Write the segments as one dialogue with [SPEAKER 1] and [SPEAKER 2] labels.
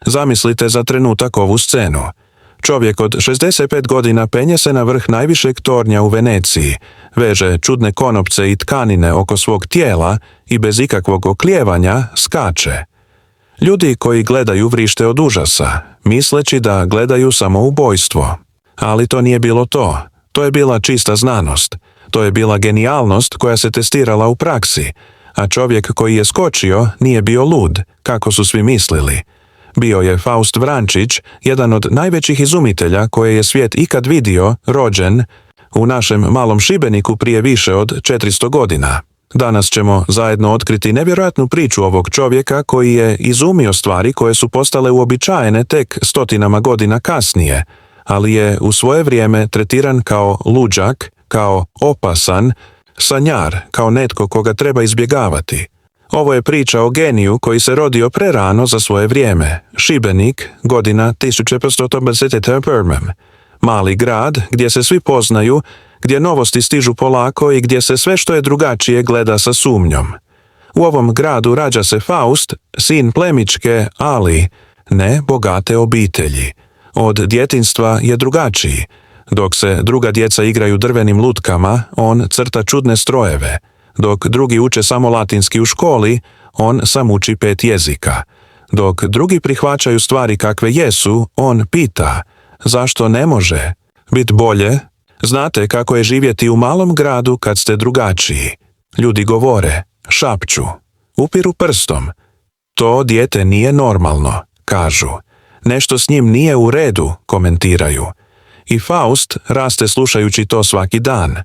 [SPEAKER 1] Zamislite za trenutak ovu scenu. Čovjek od 65 godina penje se na vrh najvišeg tornja u Veneciji, veže čudne konopce i tkanine oko svog tijela i bez ikakvog oklijevanja skače. Ljudi koji gledaju vrište od užasa, misleći da gledaju samoubojstvo. Ali to nije bilo to. To je bila čista znanost. To je bila genijalnost koja se testirala u praksi, a čovjek koji je skočio nije bio lud, kako su svi mislili. Bio je Faust Vrančić, jedan od najvećih izumitelja koje je svijet ikad vidio, rođen u našem malom Šibeniku prije više od 400 godina. Danas ćemo zajedno otkriti nevjerojatnu priču ovog čovjeka koji je izumio stvari koje su postale uobičajene tek stotinama godina kasnije, ali je u svoje vrijeme tretiran kao luđak, kao opasan, sanjar, kao netko koga treba izbjegavati. Ovo je priča o geniju koji se rodio prerano za svoje vrijeme. Šibenik, godina 1521. Mali grad gdje se svi poznaju, gdje novosti stižu polako i gdje se sve što je drugačije gleda sa sumnjom. U ovom gradu rađa se Faust, sin plemićke, ali ne bogate obitelji. Od djetinjstva je drugačiji. Dok se druga djeca igraju drvenim lutkama, on crta čudne strojeve. Dok drugi uče samo latinski u školi, on sam uči 5 jezika. Dok drugi prihvaćaju stvari kakve jesu, on pita, zašto ne može biti bolje? Znate kako je živjeti u malom gradu kad ste drugačiji. Ljudi govore, šapću, upiru prstom. To dijete nije normalno, kažu. Nešto s njim nije u redu, komentiraju. I Faust raste slušajući to svaki dan.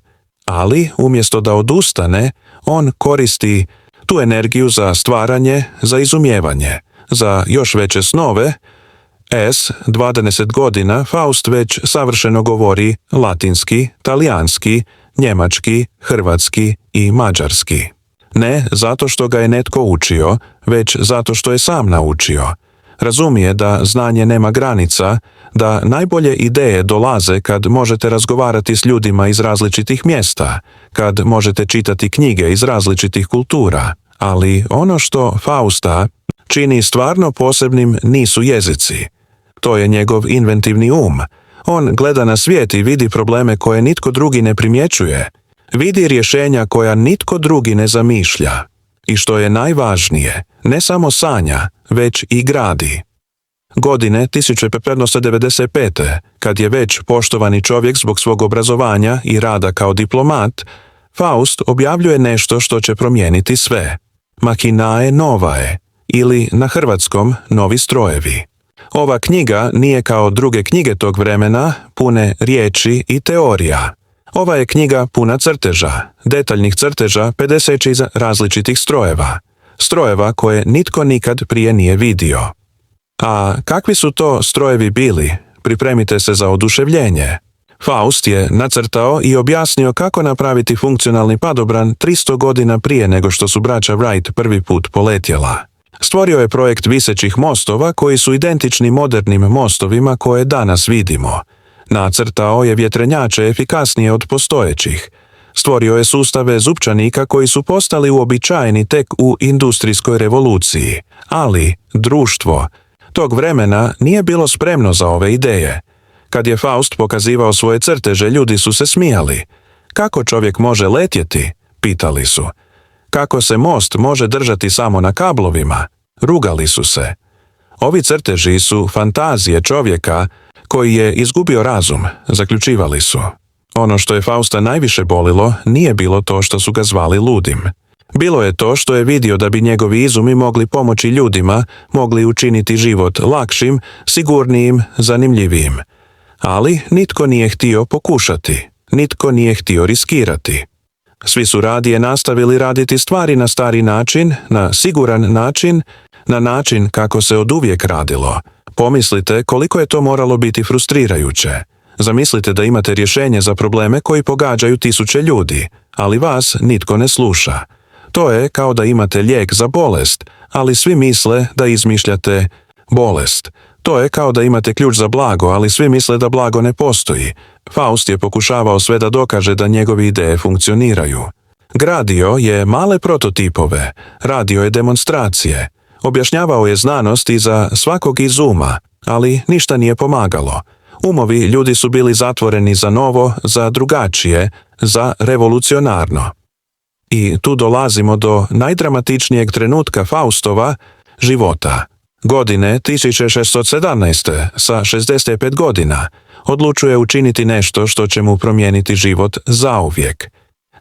[SPEAKER 1] Ali, umjesto da odustane, on koristi tu energiju za stvaranje, za izumijevanje, za još veće snove. 20 godina Faust već savršeno govori latinski, talijanski, njemački, hrvatski i mađarski. Ne zato što ga je netko učio, već zato što je sam naučio. Razumije da znanje nema granica, da najbolje ideje dolaze kad možete razgovarati s ljudima iz različitih mjesta, kad možete čitati knjige iz različitih kultura, ali ono što Fausta čini stvarno posebnim nisu jezici. To je njegov inventivni um. On gleda na svijet i vidi probleme koje nitko drugi ne primjećuje. Vidi rješenja koja nitko drugi ne zamišlja. I što je najvažnije, ne samo sanja, već i gradi. Godine 1595. kad je već poštovani čovjek zbog svog obrazovanja i rada kao diplomat, Faust objavljuje nešto što će promijeniti sve. Machinae novae, ili na hrvatskom novi strojevi. Ova knjiga nije kao druge knjige tog vremena, pune riječi i teorija. Ova je knjiga puna crteža, detaljnih crteža 50 različitih strojeva. Strojeva koje nitko nikad prije nije vidio. A kakvi su to strojevi bili? Pripremite se za oduševljenje. Faust je nacrtao i objasnio kako napraviti funkcionalni padobran 300 godina prije nego što su braća Wright prvi put poletjela. Stvorio je projekt visećih mostova koji su identični modernim mostovima koje danas vidimo. Nacrtao je vjetrenjače efikasnije od postojećih. Stvorio je sustave zupčanika koji su postali uobičajeni tek u industrijskoj revoluciji. Ali društvo tog vremena nije bilo spremno za ove ideje. Kad je Faust pokazivao svoje crteže, ljudi su se smijali. Kako čovjek može letjeti? Pitali su. Kako se most može držati samo na kablovima? Rugali su se. Ovi crteži su fantazije čovjeka koji je izgubio razum, zaključivali su. Ono što je Fausta najviše bolilo nije bilo to što su ga zvali ludim. Bilo je to što je vidio da bi njegovi izumi mogli pomoći ljudima, mogli učiniti život lakšim, sigurnijim, zanimljivijim. Ali nitko nije htio pokušati, nitko nije htio riskirati. Svi su radije nastavili raditi stvari na stari način, na siguran način, na način kako se oduvijek radilo. Pomislite koliko je to moralo biti frustrirajuće. Zamislite da imate rješenje za probleme koji pogađaju tisuće ljudi, ali vas nitko ne sluša. To je kao da imate lijek za bolest, ali svi misle da izmišljate bolest. To je kao da imate ključ za blago, ali svi misle da blago ne postoji. Faust je pokušavao sve da dokaže da njegove ideje funkcioniraju. Gradio je male prototipove, radio je demonstracije. Objašnjavao je znanost iza svakog izuma, ali ništa nije pomagalo. Umovi ljudi su bili zatvoreni za novo, za drugačije, za revolucionarno. I tu dolazimo do najdramatičnijeg trenutka Faustova života. Godine 1617. sa 65 godina odlučuje učiniti nešto što će mu promijeniti život zauvijek.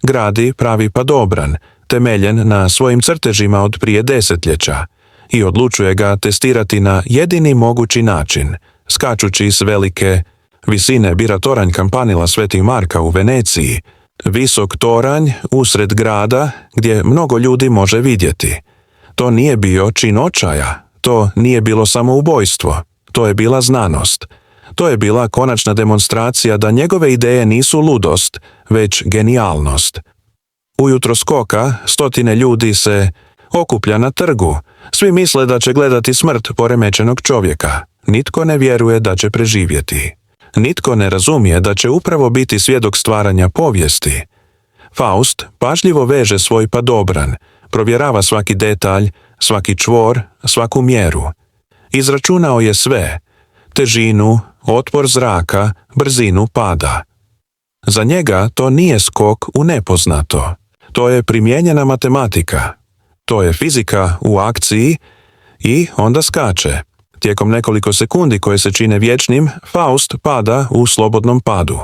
[SPEAKER 1] Gradi pravi padobran, temeljen na svojim crtežima od prije desetljeća, i odlučuje ga testirati na jedini mogući način, skačući s velike visine bira toranj Campanila Svetih Marka u Veneciji, visok toranj usred grada gdje mnogo ljudi može vidjeti. To nije bio čin očaja, to nije bilo samoubojstvo, to je bila znanost. To je bila konačna demonstracija da njegove ideje nisu ludost, već genijalnost. Ujutro skoka stotine ljudi se okuplja na trgu. Svi misle da će gledati smrt poremećenog čovjeka. Nitko ne vjeruje da će preživjeti. Nitko ne razumije da će upravo biti svjedok stvaranja povijesti. Faust pažljivo veže svoj padobran, provjerava svaki detalj, svaki čvor, svaku mjeru. Izračunao je sve, težinu, otpor zraka, brzinu pada. Za njega to nije skok u nepoznato. To je primijenjena matematika. To je fizika u akciji i onda skače. Tijekom nekoliko sekundi koje se čine vječnim, Faust pada u slobodnom padu.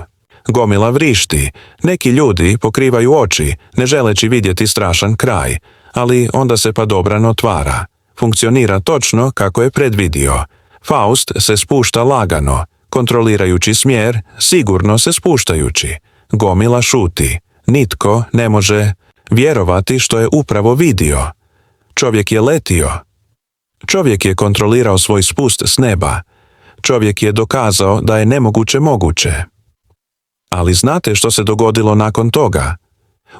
[SPEAKER 1] Gomila vrišti, neki ljudi pokrivaju oči, ne želeći vidjeti strašan kraj, ali onda se padobran otvara. Funkcionira točno kako je predvidio. Faust se spušta lagano, kontrolirajući smjer, sigurno se spuštajući. Gomila šuti. Nitko ne može vjerovati što je upravo vidio. Čovjek je letio. Čovjek je kontrolirao svoj spust s neba. Čovjek je dokazao da je nemoguće moguće. Ali znate što se dogodilo nakon toga?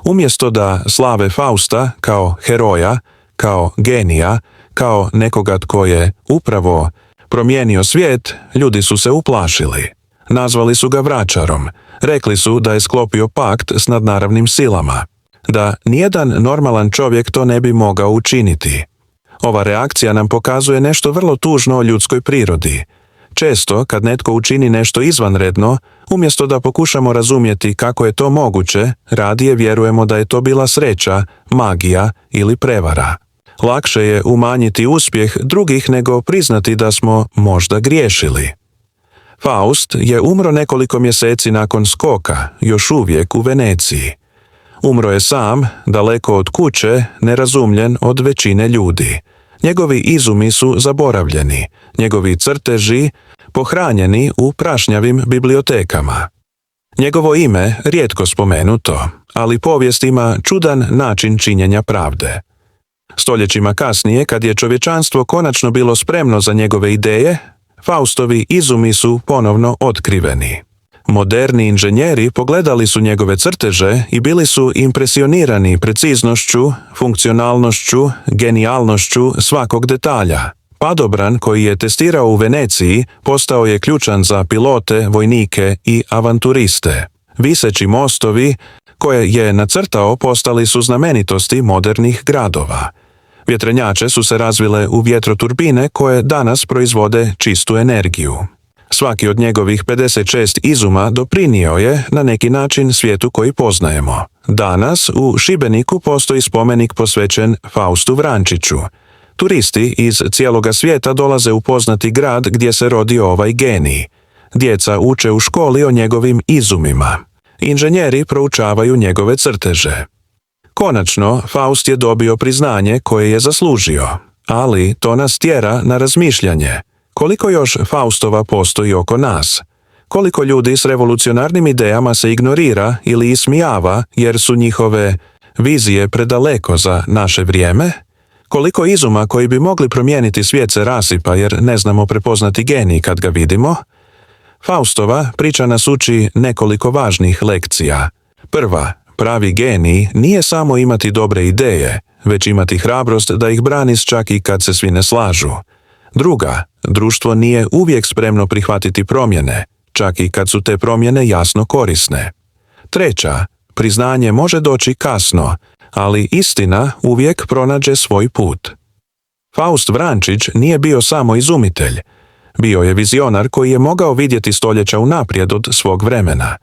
[SPEAKER 1] Umjesto da slave Fausta kao heroja, kao genija, kao nekoga tko je upravo promijenio svijet, ljudi su se uplašili. Nazvali su ga vračarom. Rekli su da je sklopio pakt s nadnaravnim silama. Da nijedan normalan čovjek to ne bi mogao učiniti. Ova reakcija nam pokazuje nešto vrlo tužno o ljudskoj prirodi. Često, kad netko učini nešto izvanredno, umjesto da pokušamo razumjeti kako je to moguće, radije vjerujemo da je to bila sreća, magija ili prevara. Lakše je umanjiti uspjeh drugih nego priznati da smo možda griješili. Faust je umro nekoliko mjeseci nakon skoka, još uvijek u Veneciji. Umro je sam, daleko od kuće, nerazumljen od većine ljudi. Njegovi izumi su zaboravljeni, njegovi crteži pohranjeni u prašnjavim bibliotekama. Njegovo ime rijetko spomenuto, ali povijest ima čudan način činjenja pravde. Stoljećima kasnije, kad je čovječanstvo konačno bilo spremno za njegove ideje, Faustovi izumi su ponovno otkriveni. Moderni inženjeri pogledali su njegove crteže i bili su impresionirani preciznošću, funkcionalnošću, genijalnošću svakog detalja. Padobran koji je testirao u Veneciji postao je ključan za pilote, vojnike i avanturiste. Viseći mostovi koje je nacrtao postali su znamenitosti modernih gradova. Vjetrenjače su se razvile u vjetroturbine koje danas proizvode čistu energiju. Svaki od njegovih 56 izuma doprinio je na neki način svijetu koji poznajemo. Danas u Šibeniku postoji spomenik posvećen Faustu Vrančiću. Turisti iz cijeloga svijeta dolaze upoznati grad gdje se rodio ovaj genij. Djeca uče u školi o njegovim izumima. Inženjeri proučavaju njegove crteže. Konačno, Faust je dobio priznanje koje je zaslužio, ali to nas tjera na razmišljanje. Koliko još Faustova postoji oko nas? Koliko ljudi s revolucionarnim idejama se ignorira ili ismijava jer su njihove vizije predaleko za naše vrijeme? Koliko izuma koji bi mogli promijeniti svijet se rasipa jer ne znamo prepoznati genij kad ga vidimo? Faustova priča nas uči nekoliko važnih lekcija. Prva, pravi genij nije samo imati dobre ideje, već imati hrabrost da ih braniš čak i kad se svi ne slažu. Druga, društvo nije uvijek spremno prihvatiti promjene, čak i kad su te promjene jasno korisne. Treća, priznanje može doći kasno, ali istina uvijek pronađe svoj put. Faust Vrančić nije bio samo izumitelj. Bio je vizionar koji je mogao vidjeti stoljeća unaprijed od svog vremena.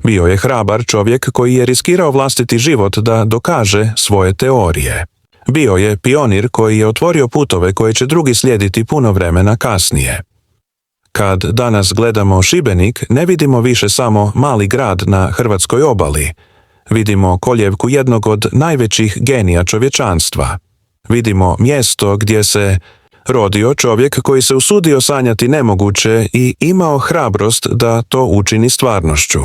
[SPEAKER 1] Bio je hrabar čovjek koji je riskirao vlastiti život da dokaže svoje teorije. Bio je pionir koji je otvorio putove koje će drugi slijediti puno vremena kasnije. Kad danas gledamo Šibenik, ne vidimo više samo mali grad na hrvatskoj obali. Vidimo koljevku jednog od najvećih genija čovječanstva. Vidimo mjesto gdje se rodio čovjek koji se usudio sanjati nemoguće i imao hrabrost da to učini stvarnošću.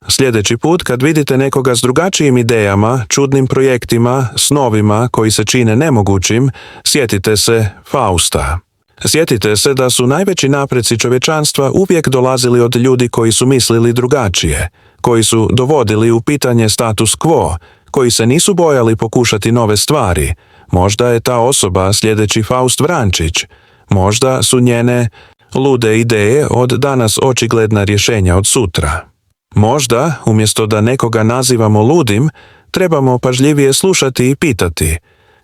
[SPEAKER 1] Sljedeći put kad vidite nekoga s drugačijim idejama, čudnim projektima, snovima koji se čine nemogućim, sjetite se Fausta. Sjetite se da su najveći napreci čovječanstva uvijek dolazili od ljudi koji su mislili drugačije, koji su dovodili u pitanje status quo, koji se nisu bojali pokušati nove stvari. Možda je ta osoba sljedeći Faust Vrančić, možda su njene lude ideje od danas očigledna rješenja od sutra. Možda, umjesto da nekoga nazivamo ludim, trebamo pažljivije slušati i pitati: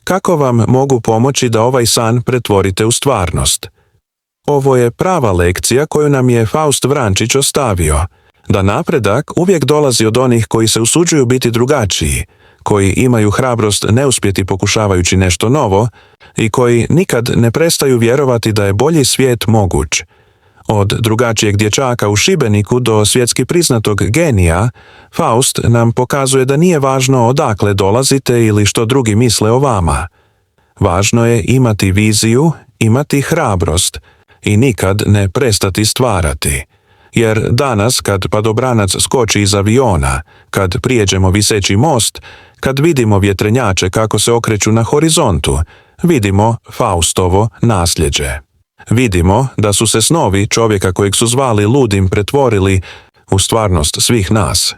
[SPEAKER 1] kako vam mogu pomoći da ovaj san pretvorite u stvarnost? Ovo je prava lekcija koju nam je Faust Vrančić ostavio, da napredak uvijek dolazi od onih koji se usuđuju biti drugačiji, koji imaju hrabrost ne uspjeti pokušavajući nešto novo i koji nikad ne prestaju vjerovati da je bolji svijet moguć. Od drugačijeg dječaka u Šibeniku do svjetski priznatog genija, Faust nam pokazuje da nije važno odakle dolazite ili što drugi misle o vama. Važno je imati viziju, imati hrabrost i nikad ne prestati stvarati. Jer danas, kad padobranac skoči iz aviona, kad prijeđemo viseći most, kad vidimo vjetrenjače kako se okreću na horizontu, vidimo Faustovo nasljeđe. Vidimo da su se snovi čovjeka kojeg su zvali ludim pretvorili u stvarnost svih nas.